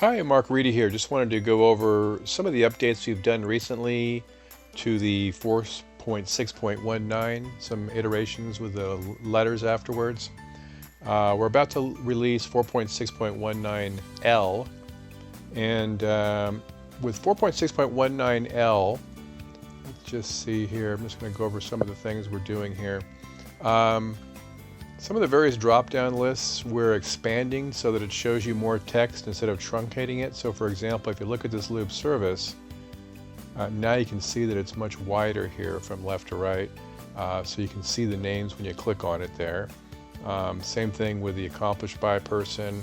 Hi, Mark Reedy here. Just wanted to go over some of the updates we've done recently to the 4.6.19, some iterations with the letters afterwards. We're about to release 4.6.19L, and with 4.6.19L, let's just see here. I'm just going to go over some of the things we're doing here. Some of the various drop-down lists we're expanding so that it shows you more text instead of truncating it. So for example, if you look at this Lube Service, now you can see that it's much wider here from left to right. So you can see the names when you click on it there. Same thing with the accomplished by person,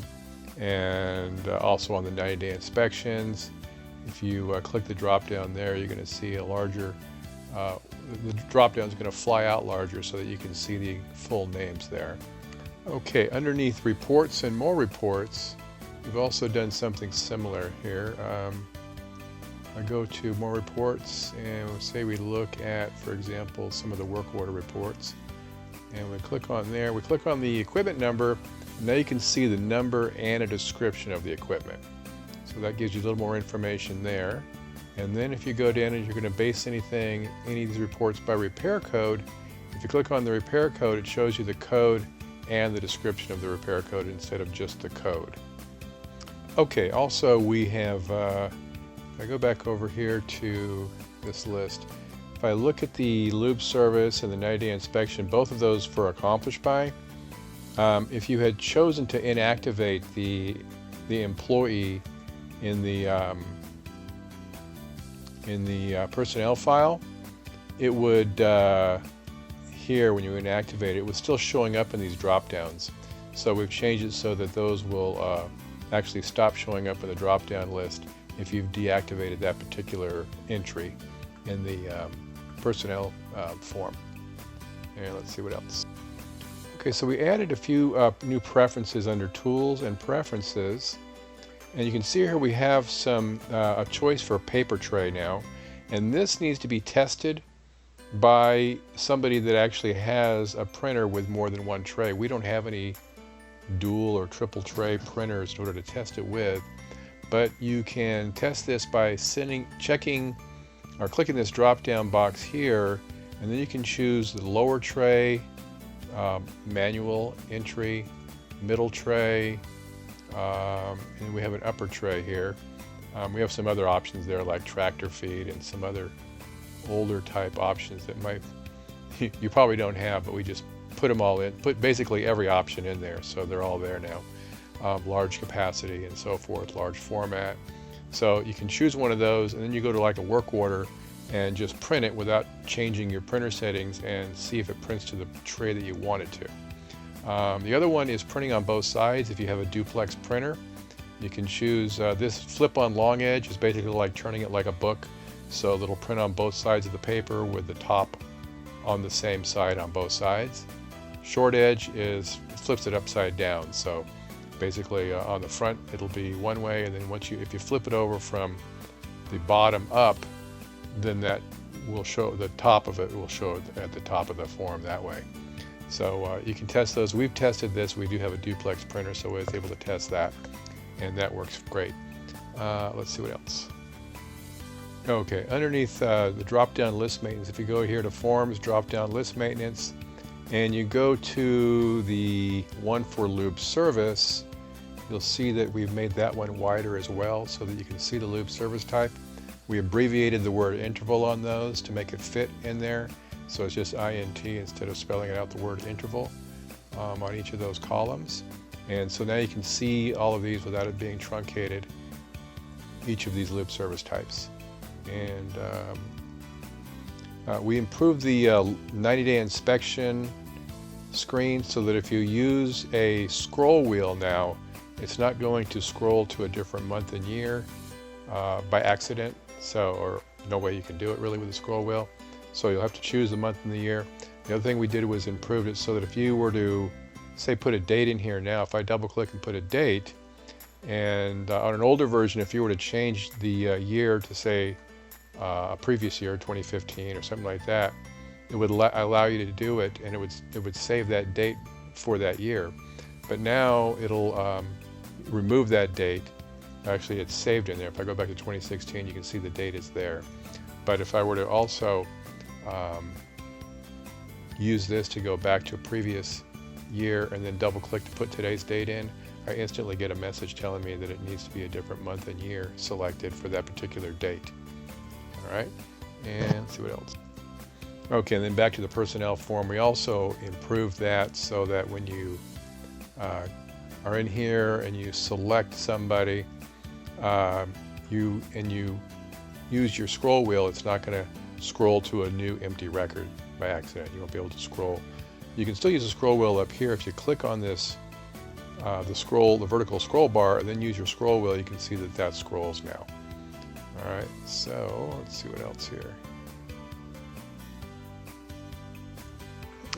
and also on the 90-day inspections. If you click the drop-down there, you're going to see a larger the drop-down is going to fly out larger so that you can see the full names there. Okay, underneath reports and more reports, we've also done something similar here. I go to more reports, and we'll say we look at, for example, some of the work order reports, and we click on there. We click on the equipment number, and now you can see the number and a description of the equipment. So that gives you a little more information there. And then if you go down and you're going to base any of these reports by repair code, if you click on the repair code, it shows you the code and the description of the repair code instead of just the code. Okay, also we have, if I go back over here to this list, if I look at the Lube Service and the 90-day inspection, both of those for accomplished by, if you had chosen to inactivate the employee in the personnel file, it would, here when you inactivate it, it was still showing up in these drop-downs. So we've changed it so that those will actually stop showing up in the drop-down list if you've deactivated that particular entry in the personnel form. And let's see what else. Okay, so we added a few new preferences under Tools and Preferences. And you can see here we have a choice for a paper tray now, and this needs to be tested by somebody that actually has a printer with more than one tray. We don't have any dual or triple tray printers in order to test it with, but you can test this by checking or clicking this drop-down box here, and then you can choose the lower tray, manual entry, middle tray, and we have an upper tray here. We have some other options there like tractor feed and some other older type options that you probably don't have, but we just put them all in, put basically every option in there, so they're all there now. Large capacity and so forth, large format. So you can choose one of those, and then you go to like a work order and just print it without changing your printer settings and see if it prints to the tray that you want it to. The other one is printing on both sides. If you have a duplex printer, you can choose this flip on long edge is basically like turning it like a book, so it'll print on both sides of the paper with the top on the same side on both sides. Short edge flips it upside down, so basically on the front it'll be one way, and then if you flip it over from the bottom up, then that will show the top of it will show at the top of the form that way. So you can test those. We've tested this. We do have a duplex printer, so we was able to test that, and that works great. Let's see what else. Okay, underneath the drop-down list maintenance, if you go here to Forms Dropdown List Maintenance, and you go to the one for Lube Service, you'll see that we've made that one wider as well so that you can see the Lube Service type. We abbreviated the word interval on those to make it fit in there. So it's just INT instead of spelling it out the word interval on each of those columns. And so now you can see all of these without it being truncated, each of these Lube Service types. And we improved the 90-day inspection screen so that if you use a scroll wheel now, it's not going to scroll to a different month and year by accident. Or no way you can do it really with a scroll wheel. So you'll have to choose the month and the year. The other thing we did was improved it so that if you were to, say, put a date in here now, if I double click and put a date, and on an older version, if you were to change the year to, say, a previous year, 2015 or something like that, it would allow you to do it, and it would save that date for that year. But now it'll remove that date Actually, it's saved in there. If I go back to 2016, you can see the date is there. But if I were to also use this to go back to a previous year and then double click to put today's date in, I instantly get a message telling me that it needs to be a different month and year selected for that particular date. All right, and let's see what else. Okay, and then back to the personnel form, we also improved that so that when you are in here and you select somebody, you use your scroll wheel, it's not going to scroll to a new empty record by accident. You won't be able to scroll. You can still use the scroll wheel up here. If you click on this, the vertical scroll bar, and then use your scroll wheel, you can see that that scrolls now. All right, so let's see what else here.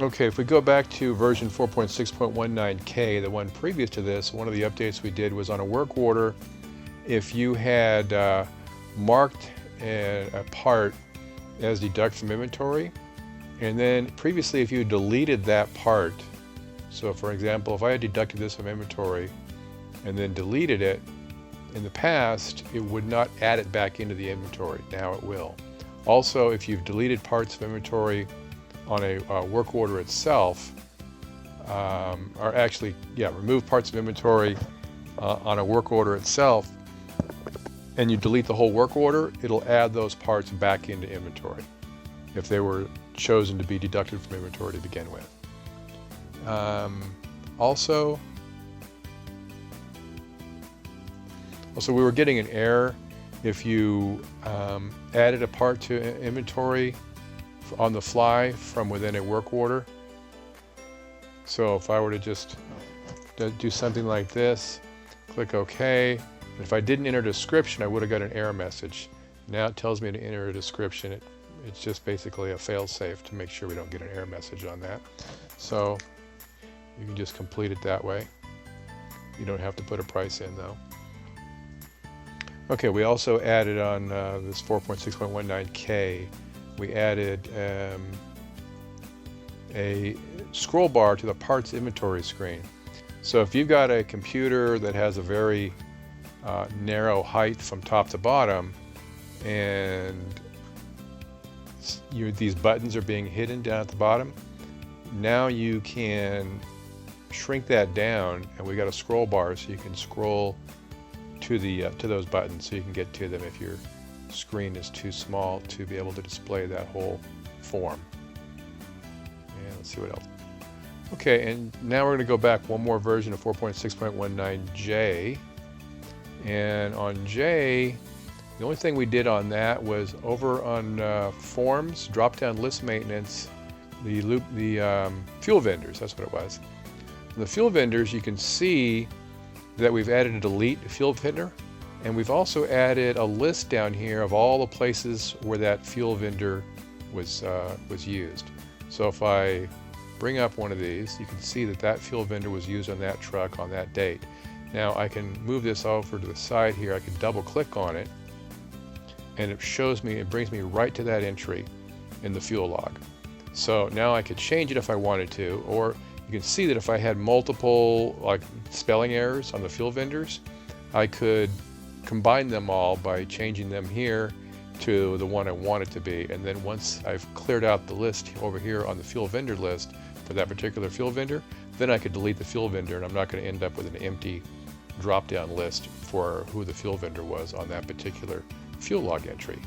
Okay, if we go back to version 4.6.19K, the one previous to this, one of the updates we did was on a work order. If you had marked a part as deduct from inventory, and then previously if you deleted that part, so for example, if I had deducted this from inventory and then deleted it, in the past it would not add it back into the inventory. Now it will. Also, if you've deleted parts of inventory on a work order itself, or actually, remove parts of inventory on a work order itself, and you delete the whole work order, it'll add those parts back into inventory if they were chosen to be deducted from inventory to begin with. Also, we were getting an error if you added a part to inventory on the fly from within a work order. So if I were to just do something like this, click OK. If I didn't enter a description, I would have got an error message. Now it tells me to enter a description. It's just basically a fail-safe to make sure we don't get an error message on that. So you can just complete it that way. You don't have to put a price in though. Okay, we also added on this 4.6.19K, we added a scroll bar to the parts inventory screen. So if you've got a computer that has a very narrow height from top to bottom, and these buttons are being hidden down at the bottom, now you can shrink that down, and we got a scroll bar so you can scroll to those buttons so you can get to them if your screen is too small to be able to display that whole form. And let's see what else. Okay, and now we're going to go back one more version of 4.6.19J, and on J, the only thing we did on that was over on Forms Dropdown List Maintenance, the fuel vendors, that's what it was. The fuel vendors, you can see that we've added a delete fuel vendor, and we've also added a list down here of all the places where that fuel vendor was used. So if I bring up one of these, you can see that that fuel vendor was used on that truck on that date. Now I can move this over to the side here. I can double click on it, and it brings me right to that entry in the fuel log. So now I could change it if I wanted to, or you can see that if I had multiple spelling errors on the fuel vendors, I could combine them all by changing them here to the one I want it to be. And then once I've cleared out the list over here on the fuel vendor list for that particular fuel vendor, then I could delete the fuel vendor, and I'm not going to end up with an empty drop-down list for who the fuel vendor was on that particular fuel log entry.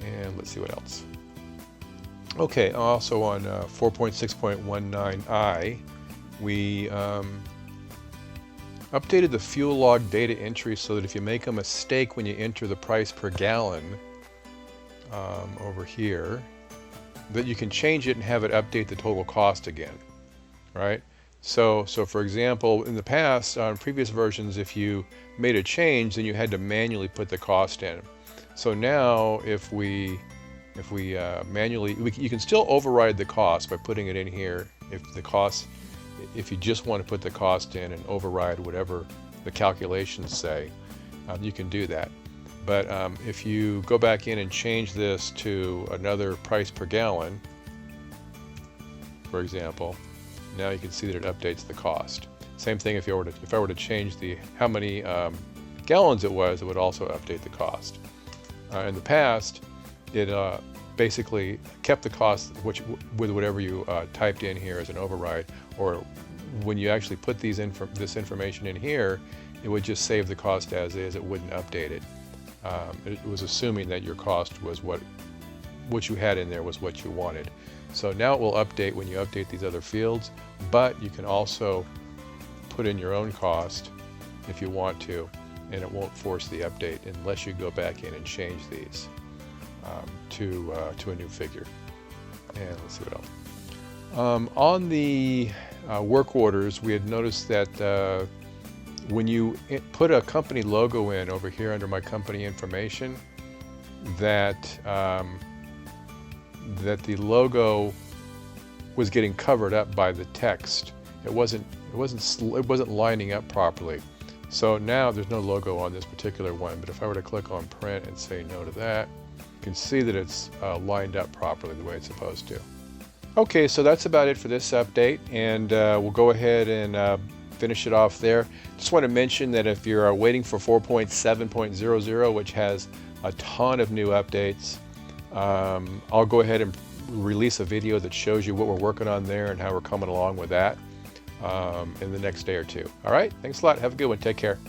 And let's see what else. Okay, also on 4.6.19I, we updated the fuel log data entry so that if you make a mistake when you enter the price per gallon over here, that you can change it and have it update the total cost again, right? So for example, in the past, on previous versions, if you made a change, then you had to manually put the cost in. So now, if we manually, you can still override the cost by putting it in here. If you just want to put the cost in and override whatever the calculations say, you can do that. But if you go back in and change this to another price per gallon, for example, now you can see that it updates the cost. Same thing if I were to change how many gallons it would also update the cost. In the past, it basically kept the cost with whatever you typed in here as an override, or when you actually put this information in here, it would just save the cost as is. It wouldn't update it. It was assuming that your cost was what you had in there was what you wanted. So now it will update when you update these other fields, but you can also put in your own cost if you want to, and it won't force the update unless you go back in and change these to a new figure. And let's see what else. On the work orders, we had noticed that when you put a company logo in over here under my company information, that the logo was getting covered up by the text. It wasn't lining up properly. So now there's no logo on this particular one, but if I were to click on print and say no to that, you can see that it's lined up properly the way it's supposed to. Okay, so that's about it for this update, and we'll go ahead and finish it off there. Just want to mention that if you're waiting for 4.7.00, which has a ton of new updates, I'll go ahead and release a video that shows you what we're working on there and how we're coming along with that in the next day or two. All right, thanks a lot. Have a good one. Take care.